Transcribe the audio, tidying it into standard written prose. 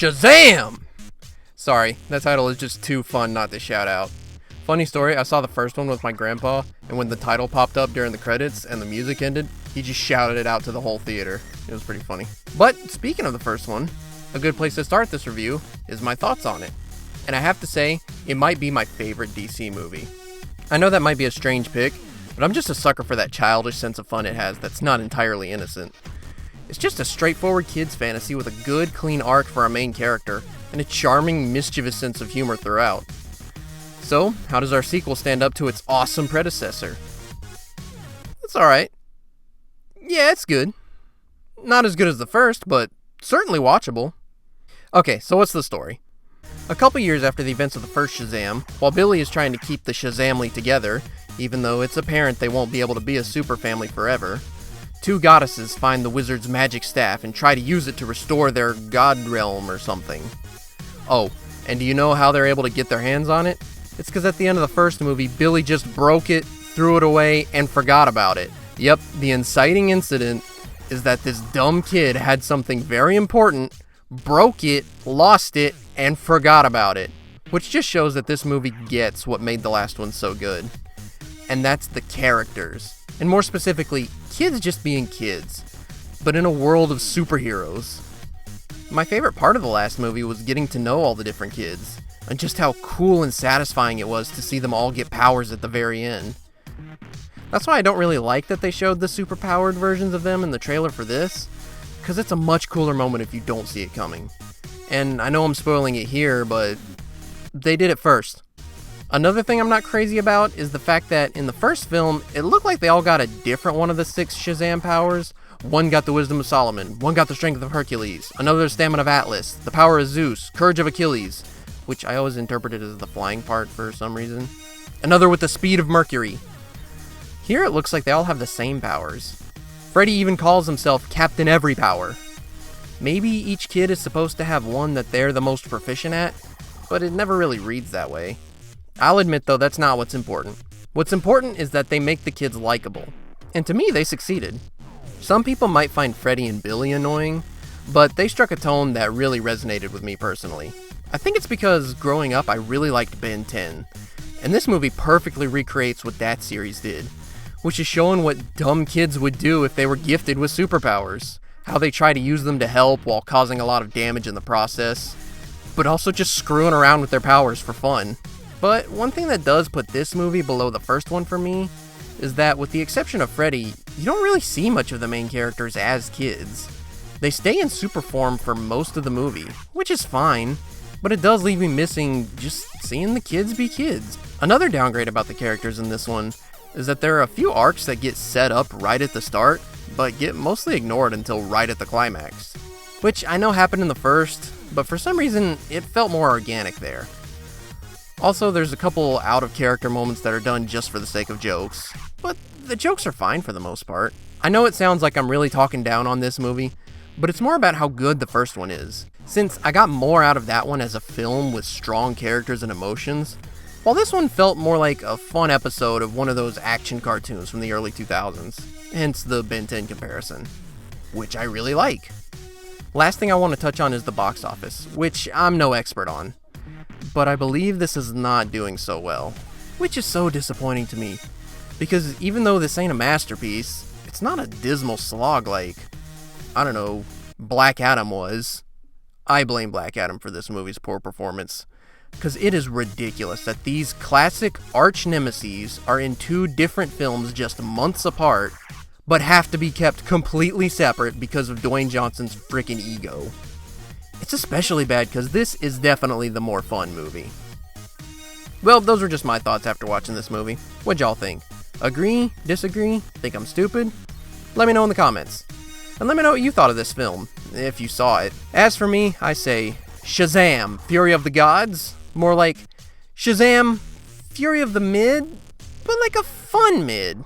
Shazam! Sorry, that title is just too fun not to shout out. Funny story, I saw the first one with my grandpa, and when the title popped up during the credits and the music ended, he just shouted it out to the whole theater. It was pretty funny. But speaking of the first one, a good place to start this review is my thoughts on it. And I have to say, it might be my favorite DC movie. I know that might be a strange pick, but I'm just a sucker for that childish sense of fun it has that's not entirely innocent. It's just a straightforward kid's fantasy with a good, clean arc for our main character, and a charming, mischievous sense of humor throughout. So, how does our sequel stand up to its awesome predecessor? It's alright. Yeah, it's good. Not as good as the first, but certainly watchable. Okay, so what's the story? A couple years after the events of the first Shazam, while Billy is trying to keep the Shazamly together, even though it's apparent they won't be able to be a super family forever, two goddesses find the wizard's magic staff and try to use it to restore their god realm or something. Oh, and do you know how they're able to get their hands on it? It's because at the end of the first movie, Billy just broke it, threw it away, and forgot about it. Yep, the inciting incident is that this dumb kid had something very important, broke it, lost it, and forgot about it. Which just shows that this movie gets what made the last one so good. And that's the characters. And more specifically, kids just being kids. But in a world of superheroes. My favorite part of the last movie was getting to know all the different kids, and just how cool and satisfying it was to see them all get powers at the very end. That's why I don't really like that they showed the super-powered versions of them in the trailer for this, because it's a much cooler moment if you don't see it coming. And I know I'm spoiling it here, but they did it first. Another thing I'm not crazy about is the fact that in the first film, it looked like they all got a different one of the 6 Shazam powers. One got the wisdom of Solomon, one got the strength of Hercules, another the stamina of Atlas, the power of Zeus, courage of Achilles, which I always interpreted as the flying part for some reason. Another with the speed of Mercury. Here it looks like they all have the same powers. Freddy even calls himself Captain Every Power. Maybe each kid is supposed to have one that they're the most proficient at, but it never really reads that way. I'll admit though, that's not what's important. What's important is that they make the kids likable. And to me, they succeeded. Some people might find Freddy and Billy annoying, but they struck a tone that really resonated with me personally. I think it's because growing up I really liked Ben 10, and this movie perfectly recreates what that series did, which is showing what dumb kids would do if they were gifted with superpowers, how they try to use them to help while causing a lot of damage in the process, but also just screwing around with their powers for fun. But one thing that does put this movie below the first one for me is that with the exception of Freddy, you don't really see much of the main characters as kids. They stay in super form for most of the movie, which is fine, but it does leave me missing just seeing the kids be kids. Another downgrade about the characters in this one is that there are a few arcs that get set up right at the start, but get mostly ignored until right at the climax. Which I know happened in the first, but for some reason it felt more organic there. Also, there's a couple out-of-character moments that are done just for the sake of jokes, but the jokes are fine for the most part. I know it sounds like I'm really talking down on this movie, but it's more about how good the first one is, since I got more out of that one as a film with strong characters and emotions, while this one felt more like a fun episode of one of those action cartoons from the early 2000s, hence the Ben 10 comparison, which I really like. Last thing I want to touch on is the box office, which I'm no expert on. But I believe this is not doing so well, which is so disappointing to me, because even though this ain't a masterpiece, it's not a dismal slog like, I don't know, Black Adam was. I blame Black Adam for this movie's poor performance, because it is ridiculous that these classic arch nemeses are in 2 different films just months apart, but have to be kept completely separate because of Dwayne Johnson's freaking ego. It's especially bad because this is definitely the more fun movie. Well, those were just my thoughts after watching this movie. What'd y'all think? Agree? Disagree? Think I'm stupid? Let me know in the comments. And let me know what you thought of this film, if you saw it. As for me, I say, Shazam, Fury of the Gods. More like, Shazam, Fury of the Mid, but like a fun mid.